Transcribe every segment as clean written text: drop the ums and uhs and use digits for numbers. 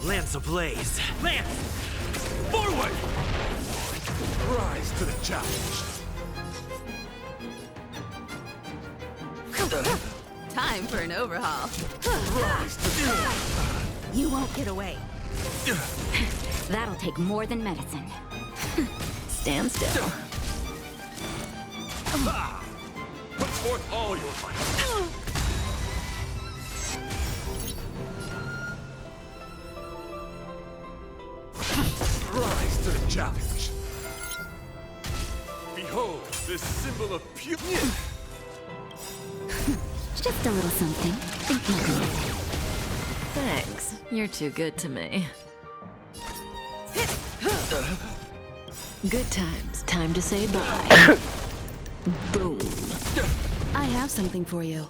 Lance ablaze. Lance! Forward! Rise to the challenge. Time for an overhaul. Rise to the You won't get away. That'll take more than medicine. Stand still. Put forth all your might. Rise to the challenge. Behold, this symbol of purity. Just a little something. Think nothing of it. Thanks. You're too good to me. Good times. Time to say bye. Boom. I have something for you.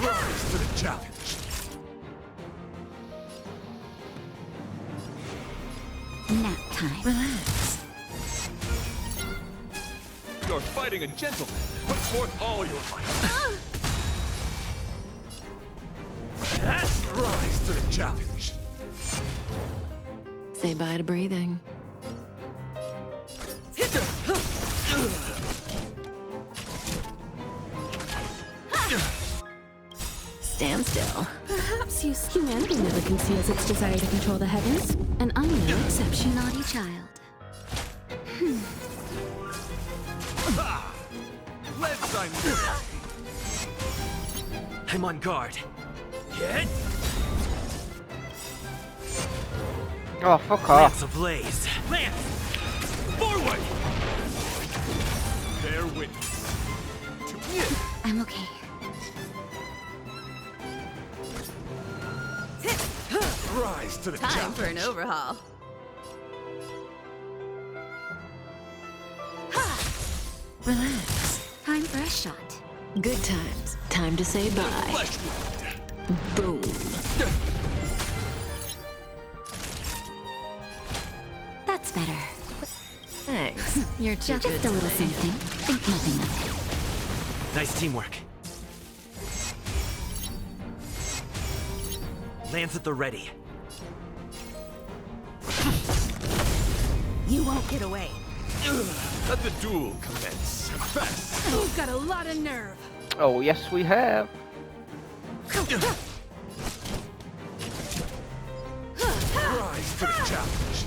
Rise to the challenge. Nap time. Relax. You're fighting a gentleman. Put forth all your might. Rise to the challenge. Say bye to breathing. Stand still. Perhaps humanity never conceals its desire to control the heavens, and I'm no exception. Naughty child. Let's sign I'm on guard. Hit! Oh, fuck Lance off. ablaze. Lance! Forward! their witness. To win. I'm okay. Rise to the Time challenge. for an overhaul. Relax. Time for a shot. Good times. Time to say bye. Flesh wound. Boom. That's better. Thanks. You're too Just good a to little me. something. Think nothing of it. Nice teamwork. Lance at the ready. You won't get away. Let the duel commence. Confess. You've got a lot of nerve. Oh, yes, we have. Rise to the challenge.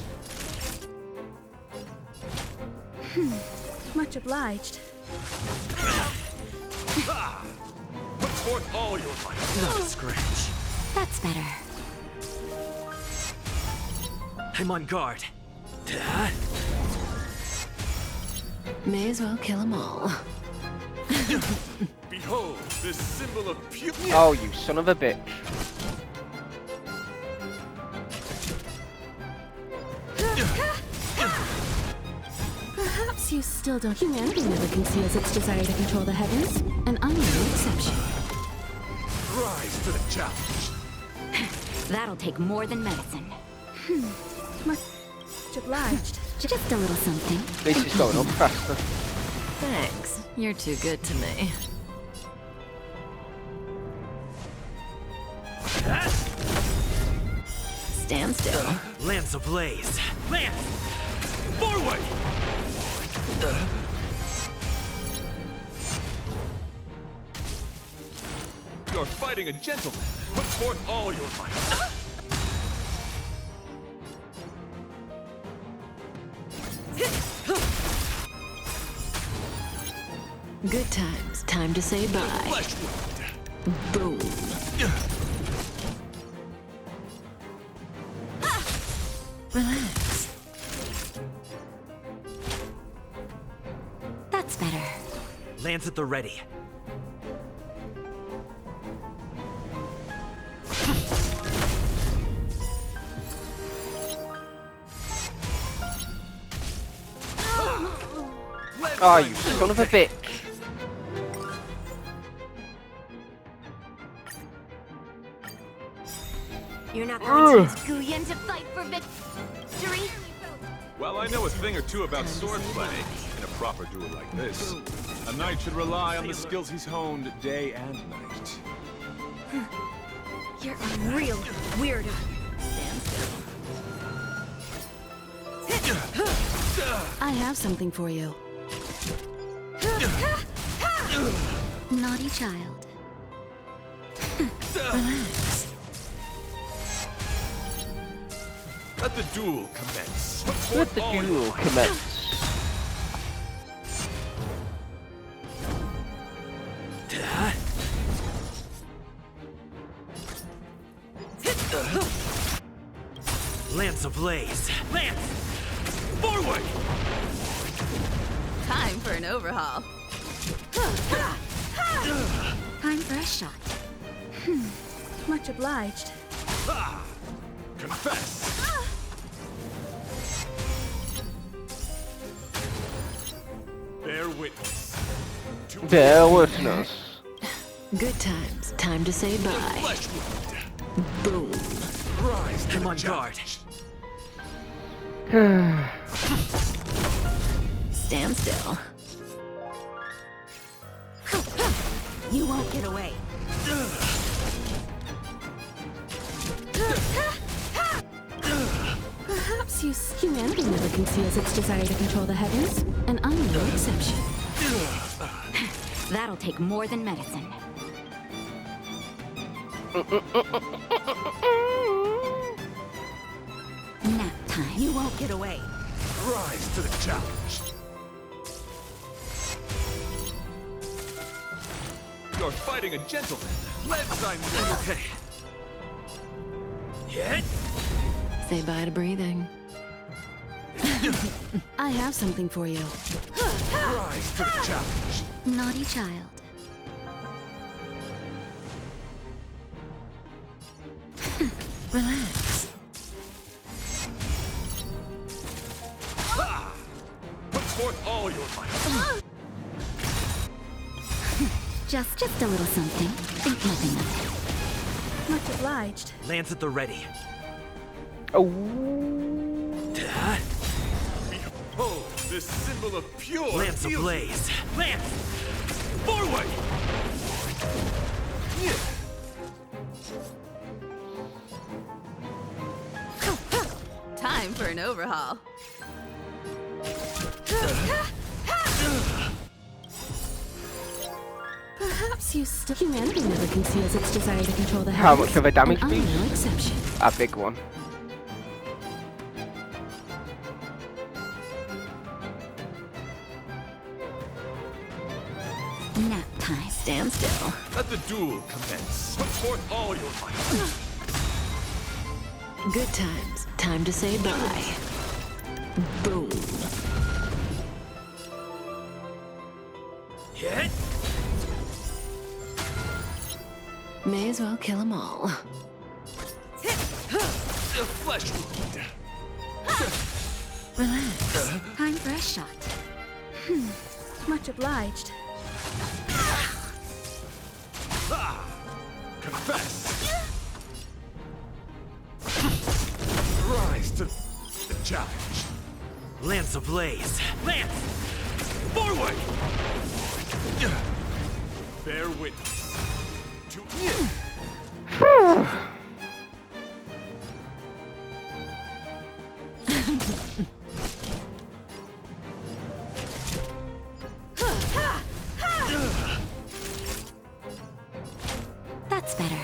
Much obliged. Put forth all your might. Not a scratch. That's better. I'm on guard. May as well kill them all. Behold, this symbol of purity. Oh, you son of a bitch. Perhaps you still don't. Humanity never conceals its desire to control the heavens, and I'm no exception. Rise to the challenge. That'll take more than medicine. Much obliged. Just a little something. This is going up faster. Thanks. You're too good to me. Stand still. Lance ablaze. Lance! Forward! You're fighting a gentleman. Put forth all your might. Good times. Time to say bye. Flesh wound. Boom. Relax. That's better. Lance at the ready. Oh, you son of a bitch. You're not going to use Guyan to fight for victory? Well, I know a thing or two about swordplay. In a proper duel like this, a knight should rely on the skills he's honed day and night. You're a real weirdo. I have something for you. Naughty child. Relax. Let the duel commence. Put Let forth the all your duel might. commence. Lance ablaze. Lance! Forward! Time for an overhaul. Time for a shot. Much obliged. Confess! Bear witness. Bear witness. Good times. Time to say bye. Flesh wound. Boom. Rise to I'm the on guard. challenge. Stand still. You won't get away. Perhaps humanity never conceals its desire to control the heavens, and I'm no exception. That'll take more than medicine. Nap time. You won't get away. Rise to the challenge. You're fighting a gentleman. Let's Okay. Hit! Say bye to breathing. I have something for you. rise to the challenge. Naughty child. Relax. Put forth all your might. Just a little something. Think nothing of it. Much obliged. Lance at the ready. Oh. Behold, this symbol of pure Lance beauty. ablaze. Lance! Forward! Time for an overhaul. Perhaps humanity never conceals its desire to control the How heavens. much of a damage and I'm boost? no exception. A big one. Nap time. Stand still. Let the duel commence. Put forth all your might. Good times. Time to say bye. Boom. Hit! May as well kill them all. The flesh wound. Relax. Time for a shot. Much obliged. Confess. Rise to the challenge. Lance ablaze. Lance! Forward! Bear witness. To That's better.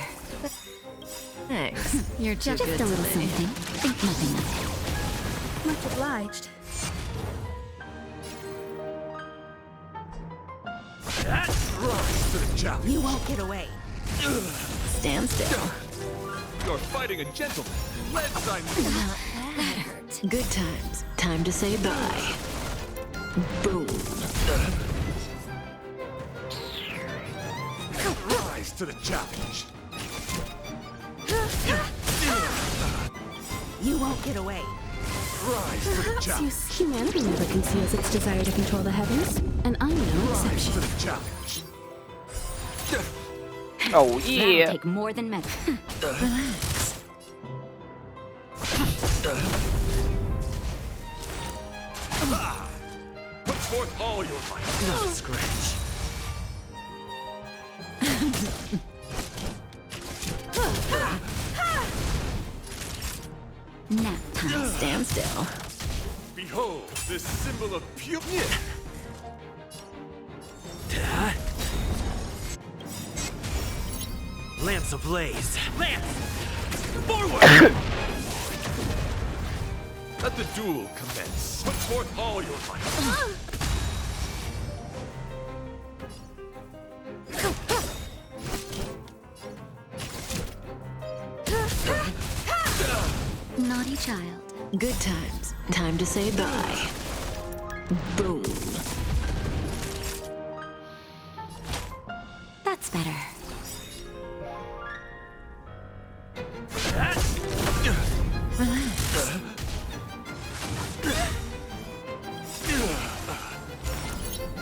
Thanks. You're too Just good a little to me. something. Think nothing of it. Much obliged. rise to the challenge. You won't get away. Stand still. You're fighting a gentleman. Let's I That hurt. Good times. Time to say bye. Boom. rise to the challenge. You won't get away. Rise to the challenge. Humanity never conceals its desire to control the heavens, and I'm no Rise exception. to the challenge. Oh That'll yeah. take more than medicine. Relax. Put forth all your might. Not a scratch. Nap time. Stand still. Behold, this symbol of pure. Lance ablaze. Lance! Forward! Let the duel commence. Put forth all your might. Naughty child. Good times. Time to say bye. Boom. That's better.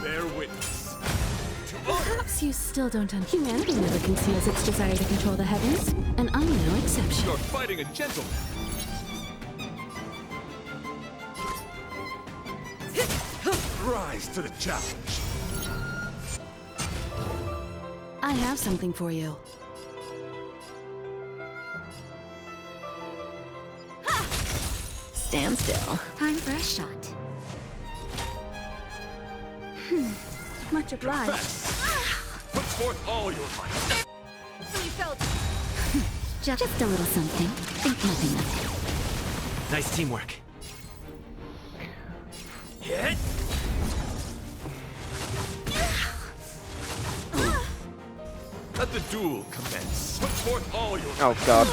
Bear witness. Perhaps you still don't understand. Humanity never conceals its desire to control the heavens, and I'm no exception. You're fighting a gentleman. Rise to the challenge. I have something for you. Stand still. Time for a shot. Much obliged. Put forth all your might. Just a little something. Think nothing of it. Nice teamwork. Hit! Let the duel commence. Put forth all your Oh god.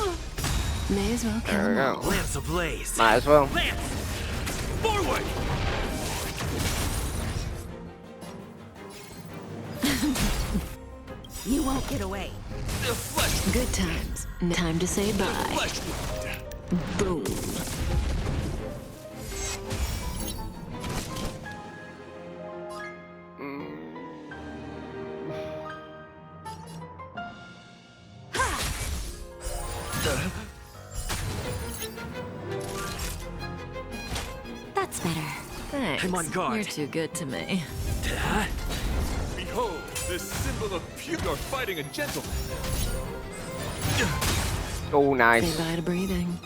May as well kill There we them all. go. Lance ablaze. Might as well. Lance! Forward! You won't get away. the flesh. Good times. Time to say bye. Flesh wound. Boom. That's better. Thanks. I'm on guard. You're too good to me. Behold, this symbol of pure. You're fighting a gentleman. Oh, Say nice. bye to breathing.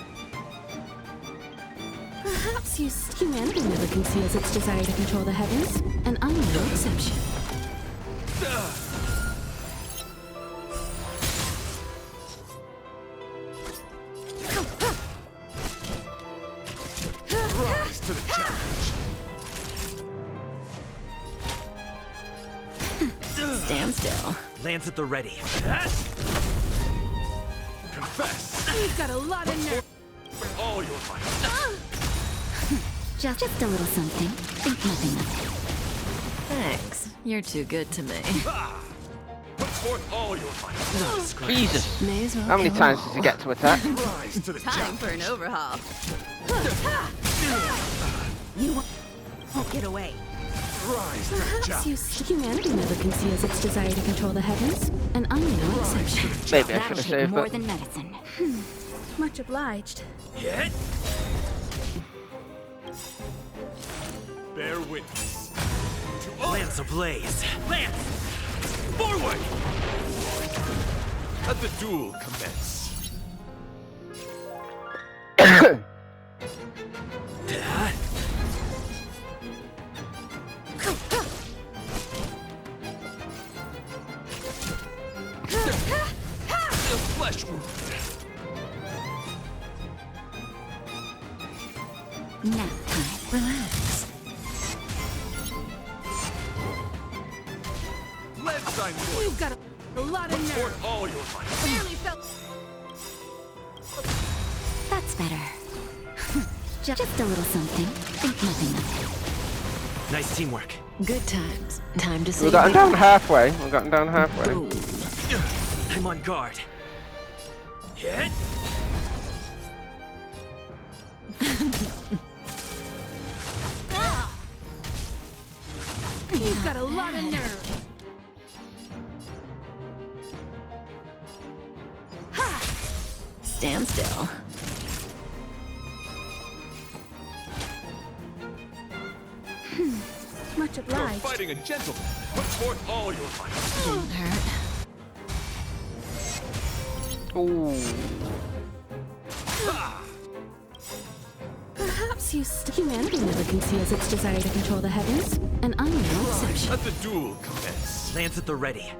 Perhaps humanity never conceals its desire to control the heavens, and I'm no exception. Rise to the challenge. Stand still. Lance at the ready. Confess. You've got a lot of nerve. With all your might. Just a little something. Think nothing of it. Thanks. You're too good to me. Put forth all your might. Not a scratch. Jesus. May as well How many kill times them does he get to attack? Rise to the challenge. an overhaul. You won't get away. Rise to the Perhaps challenge. humanity never conceals its desire to control the heavens, and I'm no exception. Maybe I That'll should have take saved more it. than medicine. Much obliged. Hit! Bear witness. To all. Lance ablaze. Lance! Forward! Let the duel commence. The flesh wound. Nap time. Relax. Lead sign voice. You've got a lot of nerve. Forth all your might. Barely felt. That's better. Just a little something. Think nothing of it. Nice teamwork. Good times. Time to say We've gotten bye. down halfway. We've gotten down halfway. Boom. I'm on guard. Hit! You've got a lot of nerve. Stand still. Much You're fighting a gentleman. Put forth all your might. Didn't hurt. Ooh. Perhaps humanity never conceals its desire to control the heavens, and I'm no exception. Let the duel commence. Lance at the ready.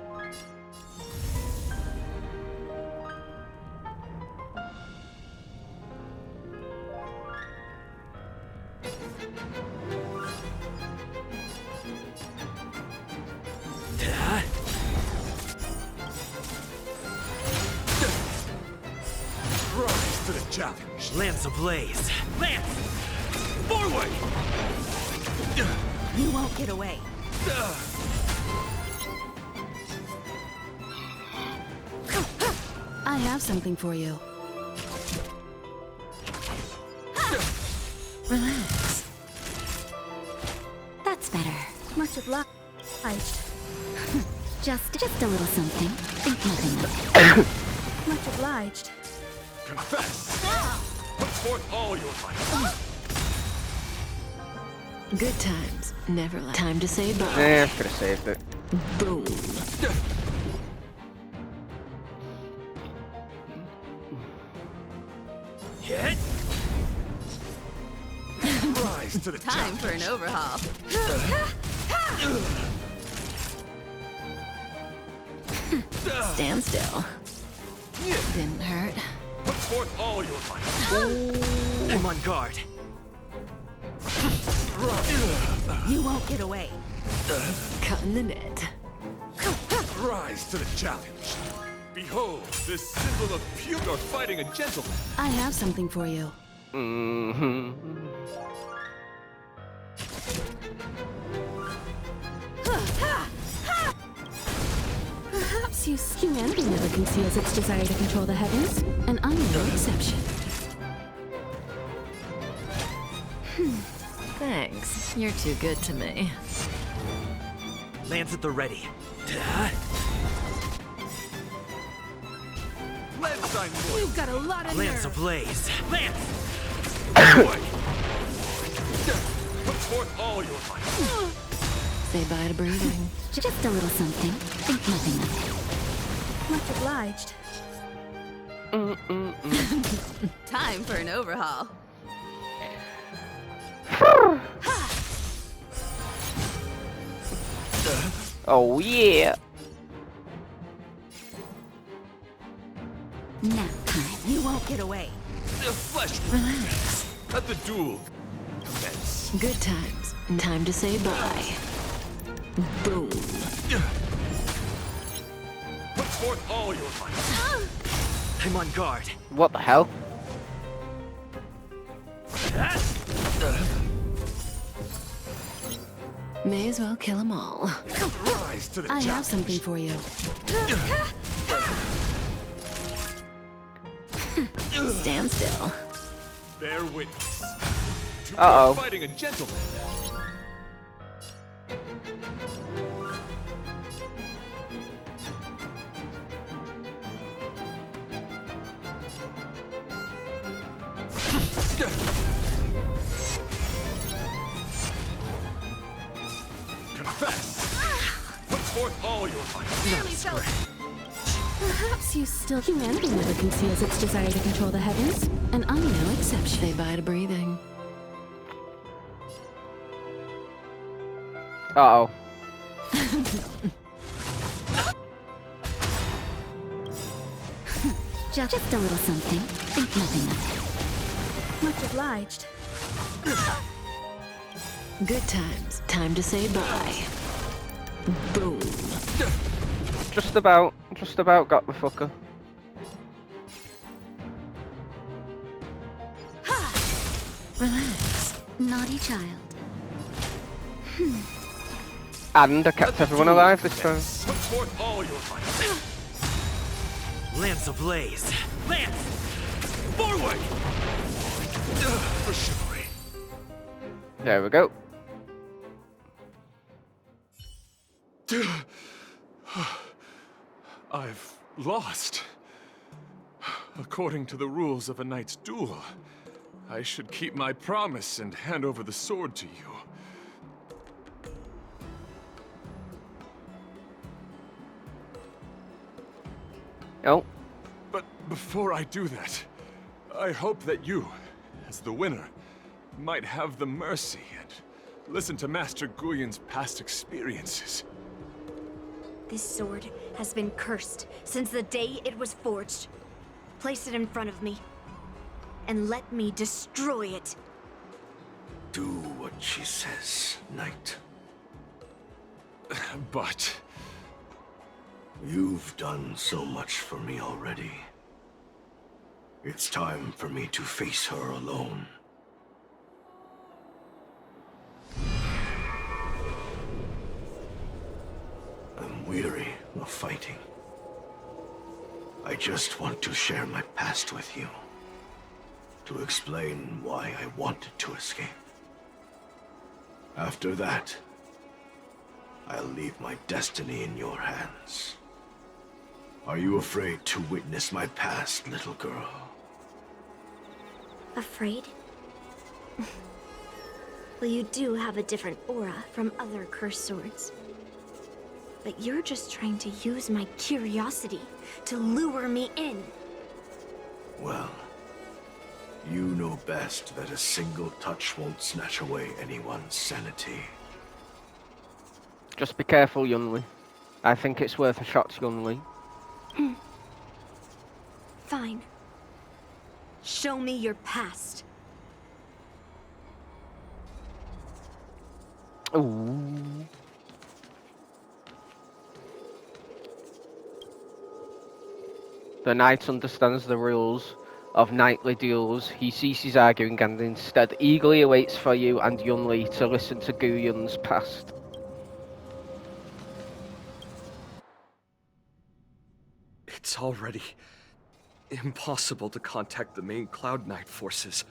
Rise to the challenge. Lance ablaze. Lance! Forward! You won't get away. I have something for you. Relax. That's better. Much obliged. Just a little something. Think nothing of it. Much obliged. Confess. Put forth all your might. Good times. Never last. Time to say bye. Yeah, should have saved it. Boom. Hit! Rise to the Time challenge. for an overhaul. Stand still. Didn't hurt. Put forth all your might. I'm on guard. You won't get away. Cutting the net. Rise to the challenge. Behold, this symbol of pure. You're fighting a gentleman. I have something for you. Mm-hmm. Perhaps humanity never conceals its desire to control the heavens, and I'm no exception. Thanks. You're too good to me. Lance at the ready. Let's sign more. You've got a lot of Lance nerve. ablaze. Lance! Forward! Put forth all your might. Say bye to breathing. Just a little something. Think nothing of it. Much obliged. Time for an overhaul. Oh yeah. Nap time. You won't get away. The flesh. Relax. Let the duel commence. Good times. Time to say bye. Boom. Put forth all your might. I'm on guard. What the hell? May as well kill them all. Rise to the I challenge. have something for you. Stand still. Bear witness. To Uh-oh. fighting a gentleman. Confess. Put forth all your might. Perhaps humanity never conceals its desire to control the heavens, and I'm no exception. Say bye to breathing. Uh-oh. Just a little something. Think nothing of it. Much obliged. Good times. Time to say bye. Boom. Just about got the fucker. Relax. Naughty child. And I kept everyone alive this time. Put forth all your might. Lance ablaze. Lance! Forward! For chivalry. There we go. I've lost. According to the rules of a knight's duel, I should keep my promise and hand over the sword to you. Oh, But before I do that, I hope that you, as the winner, might have the mercy and listen to Master Guyon's past experiences. This sword has been cursed since the day it was forged. Place it in front of me, and let me destroy it. Do what she says, Knight. But You've done so much for me already. It's time for me to face her alone. I'm weary of fighting. I just want to share my past with you. To explain why I wanted to escape. After that, I'll leave my destiny in your hands. Are you afraid to witness my past, little girl? Afraid? Well, you do have a different aura from other cursed swords. But you're just trying to use my curiosity to lure me in. Well, you know best that a single touch won't snatch away anyone's sanity. just be careful, Yunli. I think it's worth a shot, Yunli. Fine. Show me your past. Ooh. The knight understands the rules of knightly duels. He ceases arguing and instead eagerly awaits for you and Yunli to listen to Guyon's past. It's already impossible to contact the main Cloud Knight forces.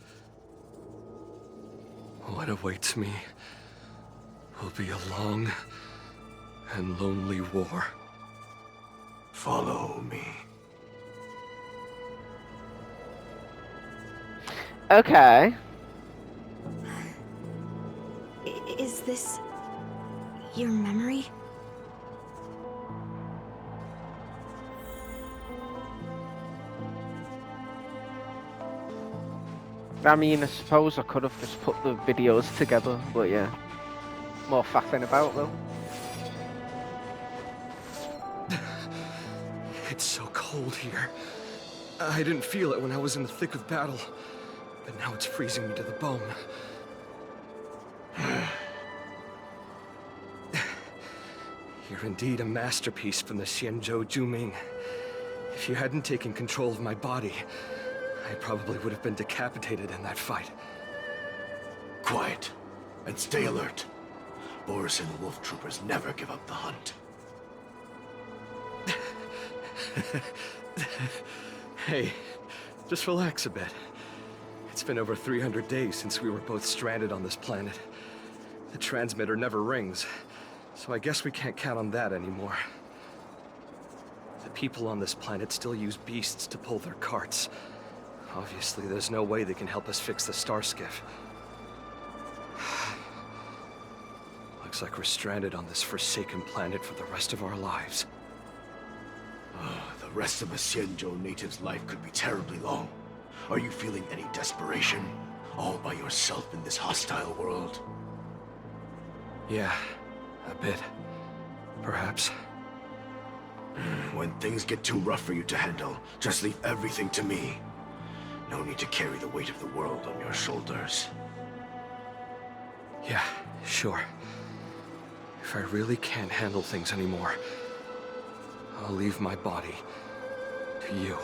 What awaits me will be a long and lonely war. Follow me. Okay. Is this your memory? I mean, I suppose I could have just put the videos together, but yeah. More faffing about though. It's so cold here. I didn't feel it when I was in the thick of battle, but now it's freezing me to the bone. You're indeed a masterpiece from the Xianzhou Juming. If you hadn't taken control of my body, I probably would have been decapitated in that fight. Quiet, and stay alert. Boris and the Wolf Troopers never give up the hunt. Hey, just relax a bit. It's been over 300 days since we were both stranded on this planet. The transmitter never rings, so I guess we can't count on that anymore. The people on this planet still use beasts to pull their carts. Obviously, there's no way they can help us fix the star skiff. Looks like we're stranded on this forsaken planet for the rest of our lives. The rest of a Xianzhou native's life could be terribly long. Are you feeling any desperation? All by yourself in this hostile world? Yeah, a bit. Perhaps. When things get too rough for you to handle, just leave everything to me. No need to carry the weight of the world on your shoulders. Yeah, sure. If I really can't handle things anymore, I'll leave my body to you.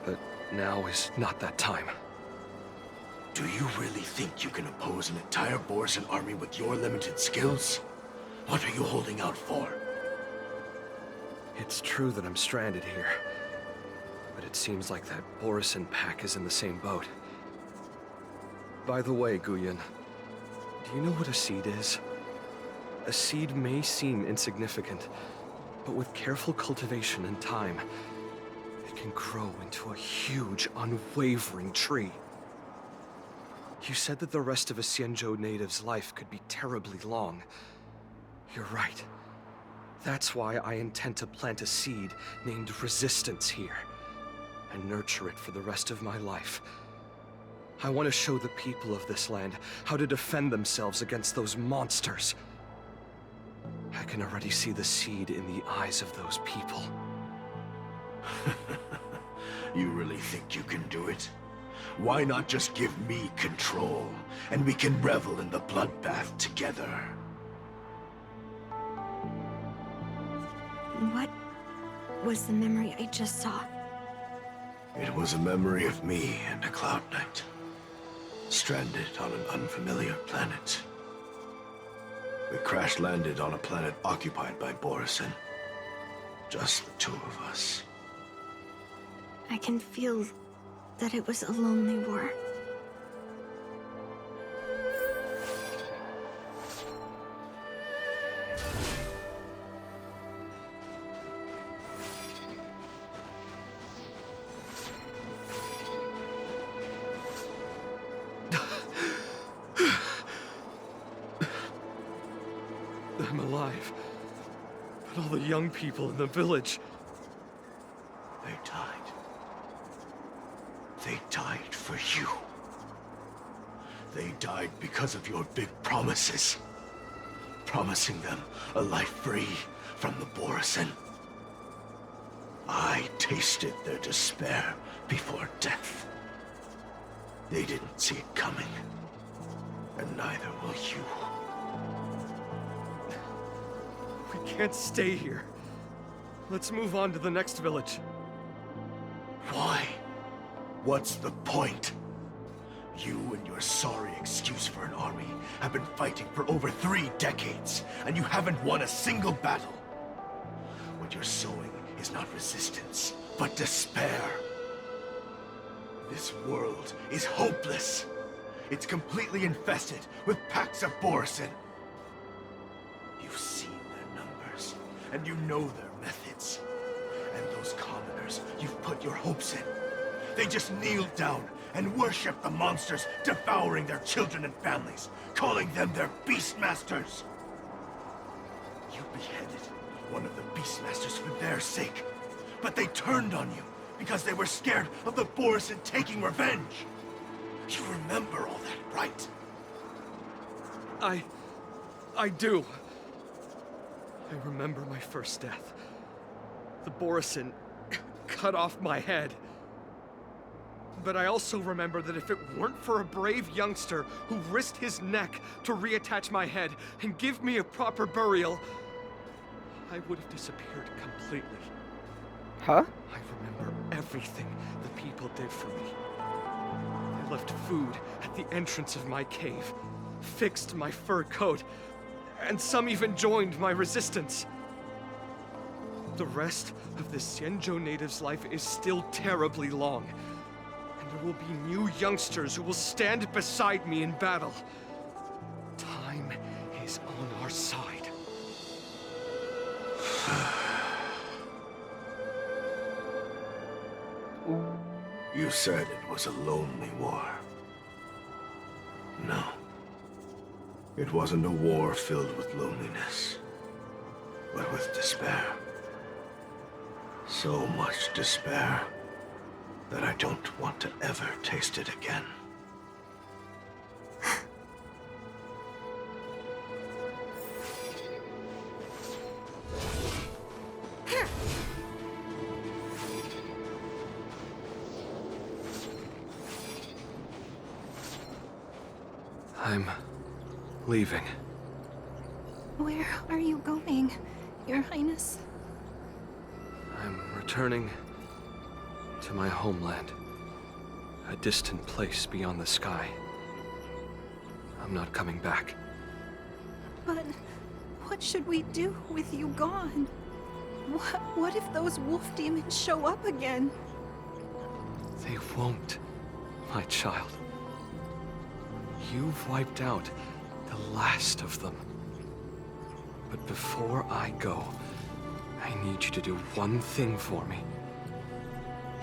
But now is not that time. Do you really think you can oppose an entire Borisan army with your limited skills? What are you holding out for? It's true that I'm stranded here, but it seems like that Borisan pack is in the same boat. By the way, Guyon, do you know what a seed is? A seed may seem insignificant, but with careful cultivation and time, it can grow into a huge, unwavering tree. You said that the rest of a Xianzhou native's life could be terribly long. You're right. That's why I intend to plant a seed named Resistance here, and nurture it for the rest of my life. I want to show the people of this land how to defend themselves against those monsters. I can already see the seed in the eyes of those people. You really think you can do it? Why not just give me control, and we can revel in the bloodbath together? What was the memory I just saw? It was a memory of me and a Cloud Knight, stranded on an unfamiliar planet. We crash-landed on a planet occupied by Borisin. Just the two of us. I can feel that it was a lonely war. I'm alive. But all the young people in the village... They died. They died for you. They died because of your big promises. Promising them a life free from the Borisin. I tasted their despair before death. They didn't see it coming. And neither will you. We can't stay here. Let's move on to the next village. Why? What's the point? You and your sorry excuse for an army have been fighting for over 3 decades, and you haven't won a single battle. What you're sowing is not resistance, but despair. This world is hopeless. It's completely infested with packs of Borisin. You've seen their numbers, and you know their methods. And those commoners you've put your hopes in, they just kneel down and worship the monsters devouring their children and families, calling them their Beastmasters. You beheaded one of the Beastmasters for their sake, but they turned on you because they were scared of the Borisin taking revenge. You remember all that, right? I do. I remember my first death. The Borisin cut off my head. But I also remember that if it weren't for a brave youngster who risked his neck to reattach my head and give me a proper burial, I would have disappeared completely. Huh? I remember everything the people did for me. They left food at the entrance of my cave, fixed my fur coat, and some even joined my resistance. The rest of the Xianzhou native's life is still terribly long, and there will be new youngsters who will stand beside me in battle. Time is on our side. You said it was a lonely war. No. It wasn't a war filled with loneliness, but with despair. So much despair that I don't want to ever taste it again. I'm leaving. Where are you going, Your Highness? I'm returning to my homeland. A distant place beyond the sky. I'm not coming back. But what should we do with you gone? What if those wolf demons show up again? They won't, my child. You've wiped out the last of them. But before I go, I need you to do one thing for me.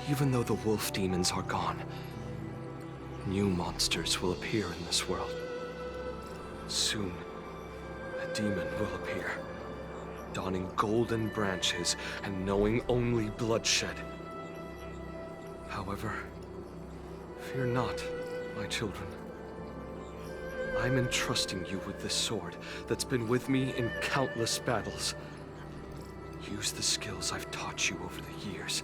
Even though the wolf demons are gone, new monsters will appear in this world. Soon, a demon will appear. donning golden branches and knowing only bloodshed. However, fear not, my children. I'm entrusting you with this sword that's been with me in countless battles. Use the skills I've taught you over the years,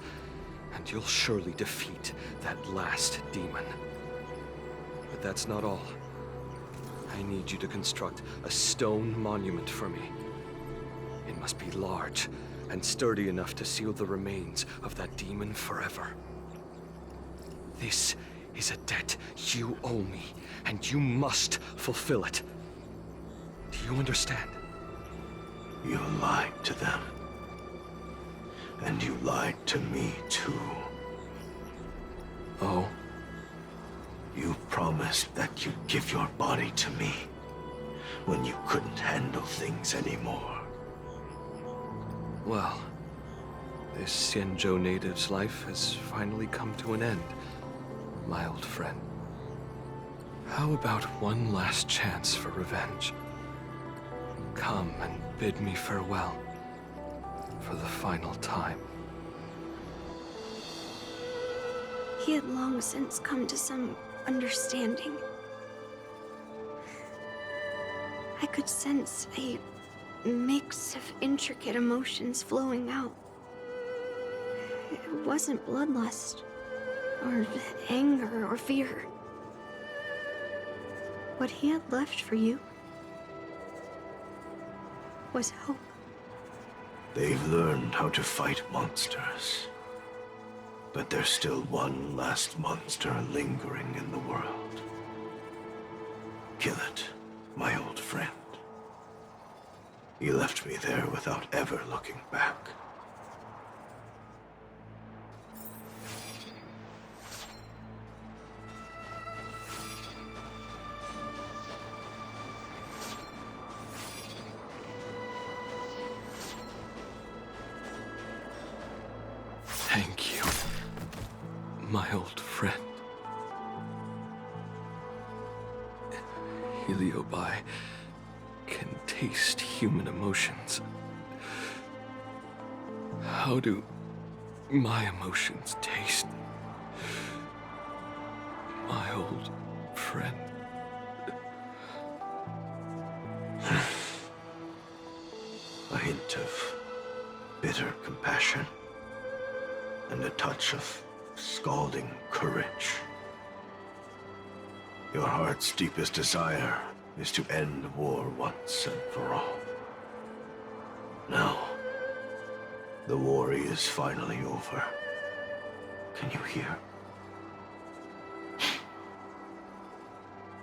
and you'll surely defeat that last demon. But that's not all. I need you to construct a stone monument for me. It must be large and sturdy enough to seal the remains of that demon forever. This is a debt you owe me, and you must fulfill it. Do you understand? You lied to them. And you lied to me, too. Oh? You promised that you'd give your body to me when you couldn't handle things anymore. Well, this Xianzhou native's life has finally come to an end, my old friend. How about one last chance for revenge? Come and bid me farewell for the final time. He had long since come to some understanding. I could sense a mix of intricate emotions flowing out. It wasn't bloodlust, or anger, or fear. What he had left for you was hope. They've learned how to fight monsters. But there's still one last monster lingering in the world. Kill it, my old friend. He left me there without ever looking back. Thank you, my old friend. Heliobi can taste human emotions. How do my emotions taste, my old friend? A hint of bitter compassion. And a touch of scalding courage. Your heart's deepest desire is to end war once and for all. Now, the war is finally over. Can you hear?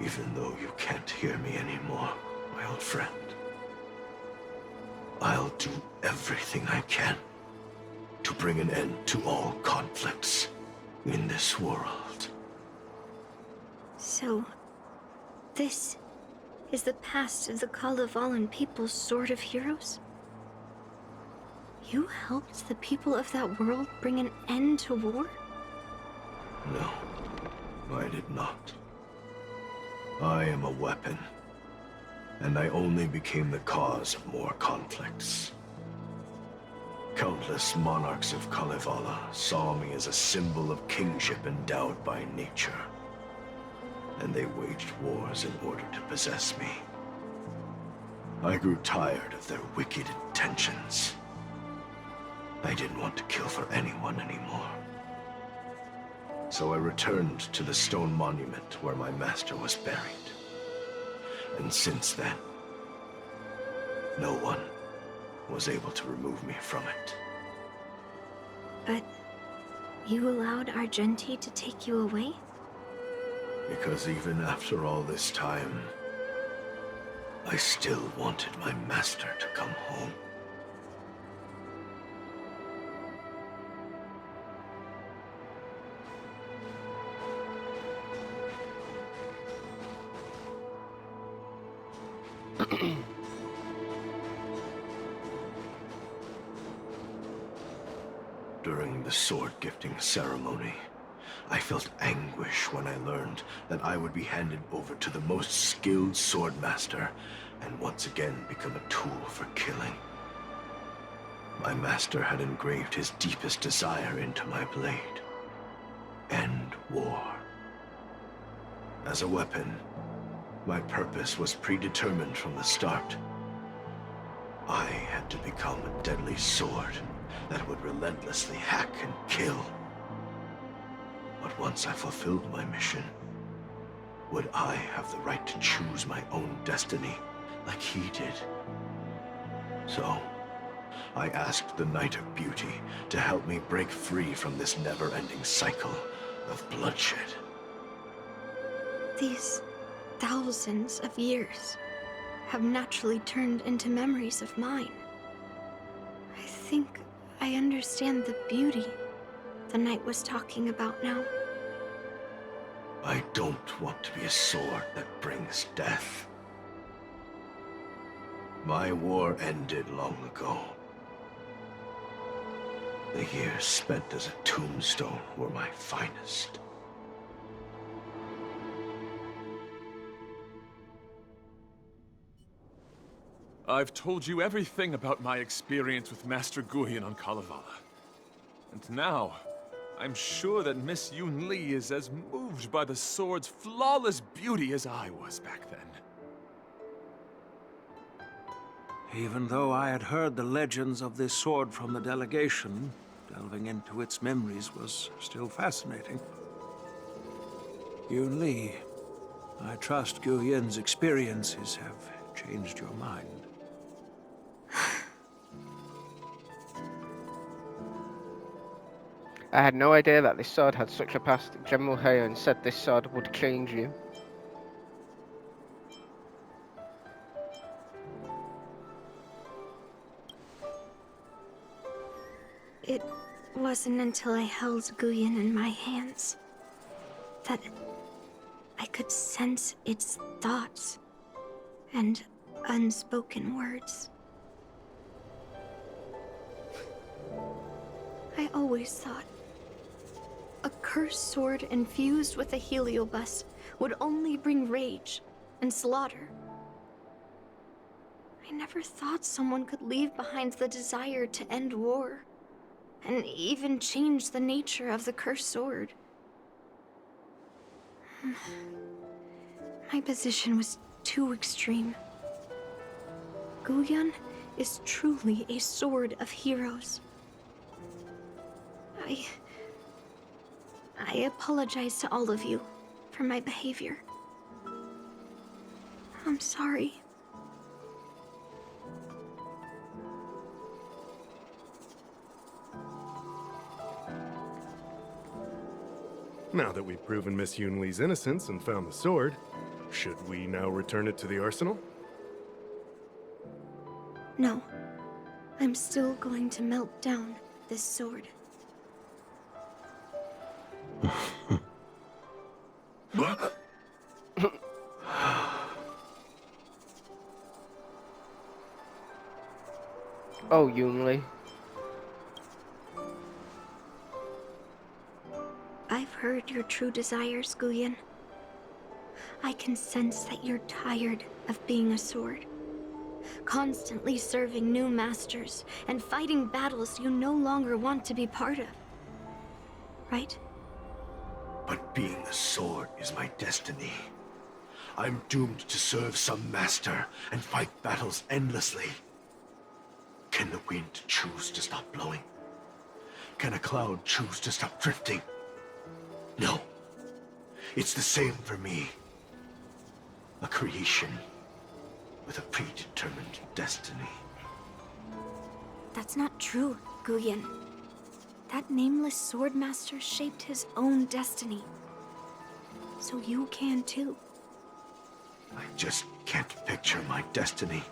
Even though you can't hear me anymore, my old friend, I'll do everything I can to bring an end to all conflicts in this world. So, this is the past of the Kalevalan people's Sword of Heroes? You helped the people of that world bring an end to war? No, I did not. I am a weapon, and I only became the cause of more conflicts. Countless monarchs of Kalevala saw me as a symbol of kingship endowed by nature, and they waged wars in order to possess me. I grew tired of their wicked intentions. I didn't want to kill for anyone anymore. So I returned to the stone monument where my master was buried. And since then, no one was able to remove me from it. But you allowed Argenti to take you away? Because even after all this time, I still wanted my master to come home. During the sword gifting ceremony, I felt anguish when I learned that I would be handed over to the most skilled swordmaster and once again become a tool for killing. My master had engraved his deepest desire into my blade. End war. As a weapon, my purpose was predetermined from the start. I had to become a deadly sword that would relentlessly hack and kill. But once I fulfilled my mission, would I have the right to choose my own destiny like he did? So, I asked the Knight of Beauty to help me break free from this never-ending cycle of bloodshed. These thousands of years have naturally turned into memories of mine. I think I understand the beauty the knight was talking about now. I don't want to be a sword that brings death. My war ended long ago. The years spent as a tombstone were my finest. I've told you everything about my experience with Master Guyan on Kalevala. And now, I'm sure that Miss Yunli is as moved by the sword's flawless beauty as I was back then. Even though I had heard the legends of this sword from the delegation, delving into its memories was still fascinating. Yunli, I trust Guyan's experiences have changed your mind. I had no idea that this sword had such a past. General Hayon said this sword would change you. It wasn't until I held Guyan in my hands that I could sense its thoughts and unspoken words. I always thought a cursed sword infused with a heliobus would only bring rage and slaughter. I never thought someone could leave behind the desire to end war, and even change the nature of the cursed sword. My position was too extreme. Guyan is truly a sword of heroes. I apologize to all of you for my behavior. I'm sorry. Now that we've proven Miss Yunli's innocence and found the sword, should we now return it to the arsenal? No. I'm still going to melt down this sword. Oh, Yunli. I've heard your true desires, Guyan. I can sense that you're tired of being a sword. Constantly serving new masters and fighting battles you no longer want to be part of. Right? But being a sword is my destiny. I'm doomed to serve some master and fight battles endlessly. Can the wind choose to stop blowing? Can a cloud choose to stop drifting? No. It's the same for me. A creation with a predetermined destiny. That's not true, Guyan. That nameless swordmaster shaped his own destiny. So you can too. I just can't picture my destiny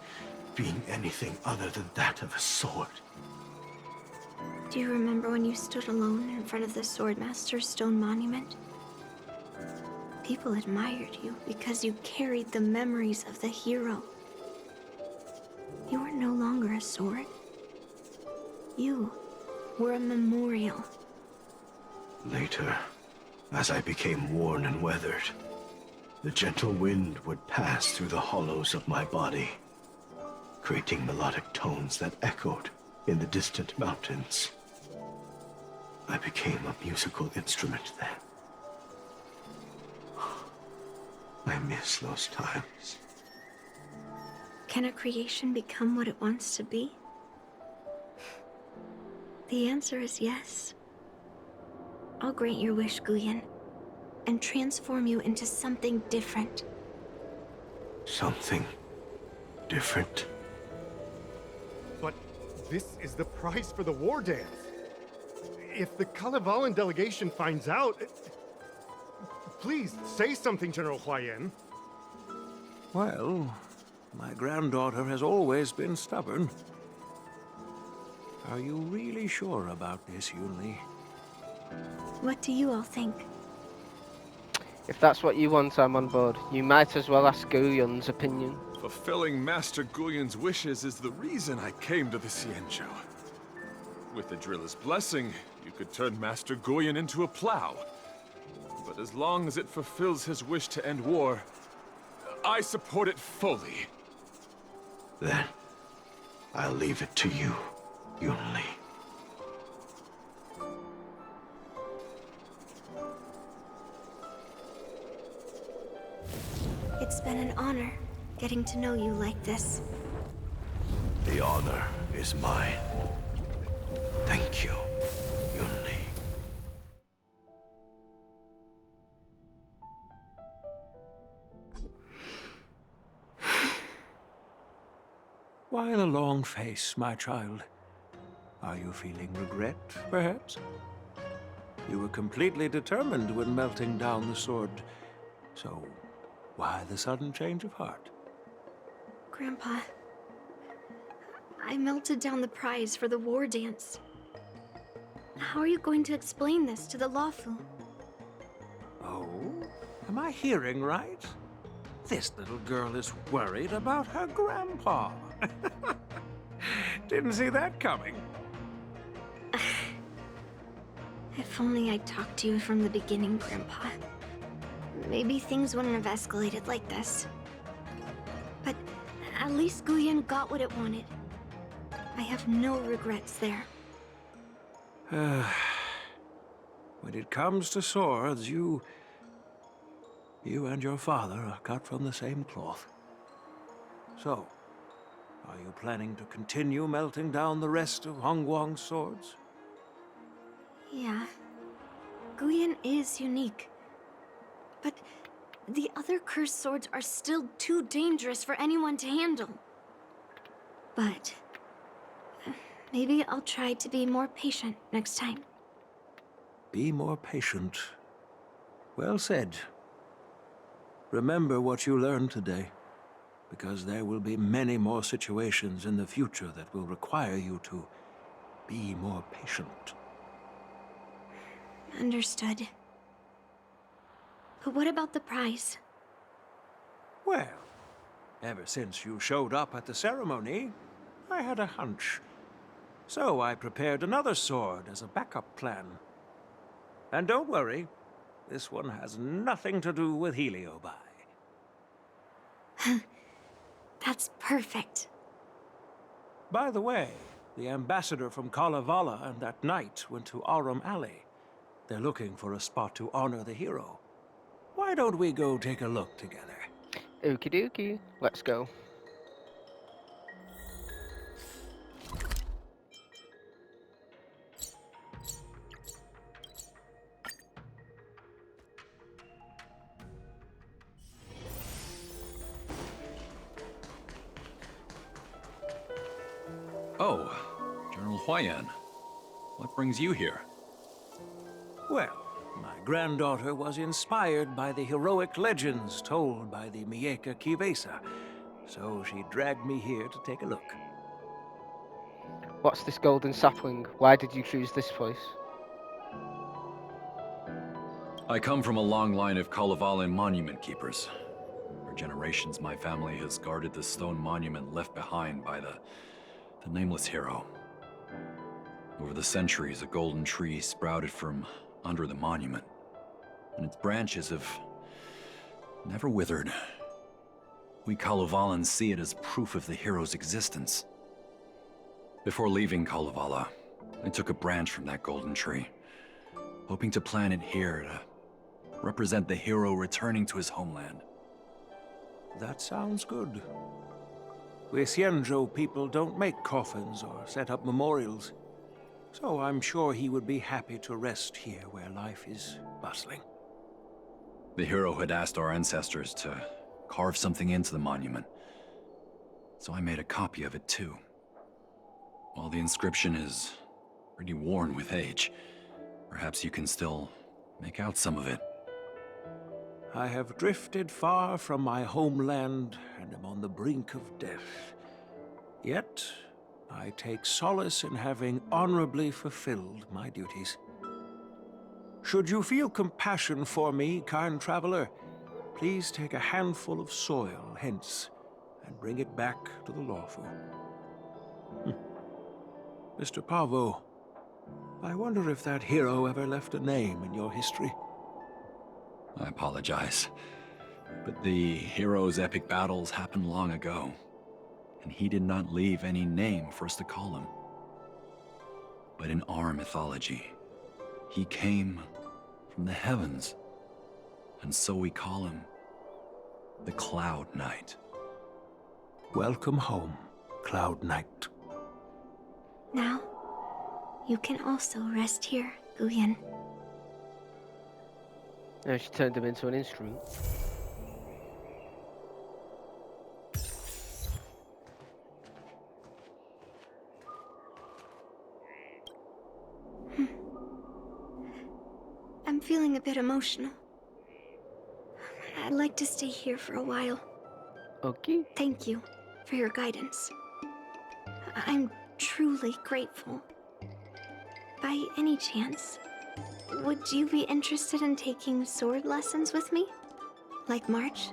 being anything other than that of a sword. Do you remember when you stood alone in front of the swordmaster's stone monument? People admired you because you carried the memories of the hero. You were no longer a sword. You were a memorial. Later, as I became worn and weathered, the gentle wind would pass through the hollows of my body, creating melodic tones that echoed in the distant mountains. I became a musical instrument then. I miss those times. Can a creation become what it wants to be? The answer is yes. I'll grant your wish, Guyen, and transform you into something different. Something different? But this is the price for the war dance. If the Kalevalan delegation finds out... Please, say something, General Huayan. Well, my granddaughter has always been stubborn. Are you really sure about this, Yunli? What do you all think? If that's what you want, I'm on board. You might as well ask Guyon's opinion. Fulfilling Master Guyon's wishes is the reason I came to the Xianzhou. With the Driller's blessing, you could turn Master Guyon into a plow. But as long as it fulfills his wish to end war, I support it fully. Then, I'll leave it to you, Yunli. It's been an honor getting to know you like this. The honor is mine. Thank you, Yunli. Why the long face, my child? Are you feeling regret, perhaps? You were completely determined when melting down the sword, so why the sudden change of heart? Grandpa, I melted down the prize for the war dance. How are you going to explain this to the Lawfu? Oh? Am I hearing right? This little girl is worried about her grandpa. Didn't see that coming. If only I'd talked to you from the beginning, Grandpa. Maybe things wouldn't have escalated like this. But at least Guyen got what it wanted. I have no regrets there. When it comes to swords, you and your father are cut from the same cloth. So, are you planning to continue melting down the rest of Hongguang's swords? Yeah. Guyen is unique. But the other cursed swords are still too dangerous for anyone to handle. But maybe I'll try to be more patient next time. Be more patient. Well said. Remember what you learned today, because there will be many more situations in the future that will require you to be more patient. Understood. But what about the prize? Well, ever since you showed up at the ceremony, I had a hunch. So I prepared another sword as a backup plan. And don't worry, this one has nothing to do with Heliobi. That's perfect. By the way, the ambassador from Kalevala and that knight went to Arum Alley. They're looking for a spot to honor the hero. Why don't we go take a look together? Okie dokie, let's go. Oh, General Huayan. What brings you here? Well, my granddaughter was inspired by the heroic legends told by the Mieka Kivesa, so she dragged me here to take a look. What's this golden sapling? Why did you choose this place? I come from a long line of Kalevalan monument keepers. For generations, my family has guarded the stone monument left behind by the nameless hero. Over the centuries, a golden tree sprouted from under the monument, and its branches have never withered. We Kalevalans see it as proof of the hero's existence. Before leaving Kalevala, I took a branch from that golden tree, hoping to plant it here to represent the hero returning to his homeland. That sounds good. We Xianzhou people don't make coffins or set up memorials, so I'm sure he would be happy to rest here where life is bustling. The hero had asked our ancestors to carve something into the monument, so I made a copy of it too. While the inscription is pretty worn with age, perhaps you can still make out some of it. I have drifted far from my homeland and am on the brink of death. Yet, I take solace in having honorably fulfilled my duties. Should you feel compassion for me, kind traveler, please take a handful of soil hence and bring it back to the lawful. Mr. Pavo, I wonder if that hero ever left a name in your history. I apologize, but the hero's epic battles happened long ago, and he did not leave any name for us to call him. But in our mythology, he came from the heavens, and so we call him the Cloud Knight. Welcome home, Cloud Knight. Now, you can also rest here, Guyan. Now she turned him into an instrument. I'm feeling a bit emotional. I'd like to stay here for a while. Okay. Thank you for your guidance. I'm truly grateful. By any chance, would you be interested in taking sword lessons with me? Like March?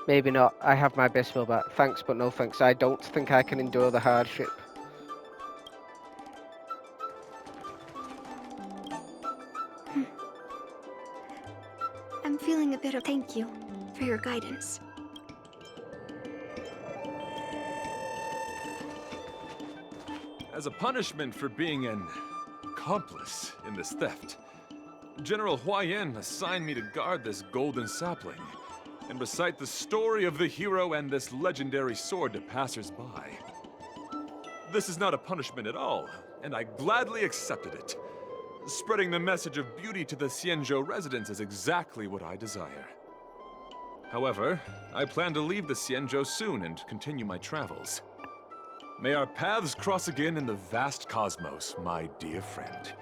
Maybe not. I have my best will back. Thanks, but no thanks. I don't think I can endure the hardship. I'm feeling a bit of thank you for your guidance. As a punishment for being an accomplice in this theft, General Huayan assigned me to guard this golden sapling and recite the story of the hero and this legendary sword to passers-by. This is not a punishment at all, and I gladly accepted it. Spreading the message of beauty to the Xianzhou residents is exactly what I desire. However, I plan to leave the Xianzhou soon and continue my travels. May our paths cross again in the vast cosmos, my dear friend.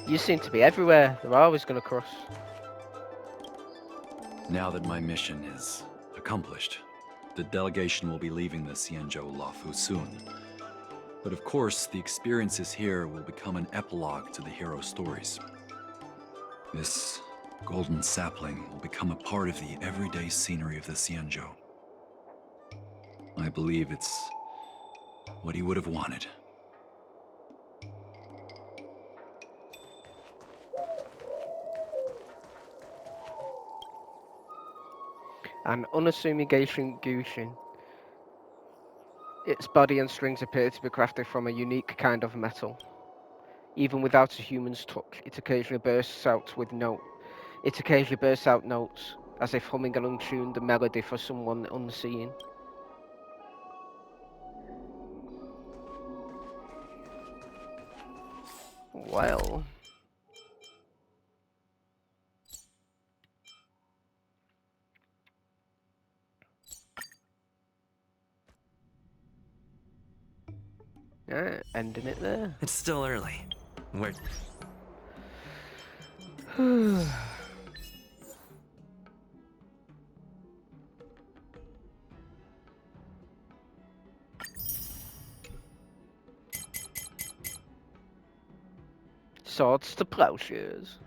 You seem to be everywhere. They're always going to cross. Now that my mission is accomplished, the delegation will be leaving the Xianzhou Luofu soon. But of course, the experiences here will become an epilogue to the hero stories. This golden sapling will become a part of the everyday scenery of the Xianzhou. I believe it's what he would have wanted. An unassuming Geishin Gushin. Its body and strings appear to be crafted from a unique kind of metal. Even without a human's touch, it occasionally bursts out notes, as if humming an untuned melody for someone unseen. Well... ending it there. It's still early. We're... Swords to plowshares.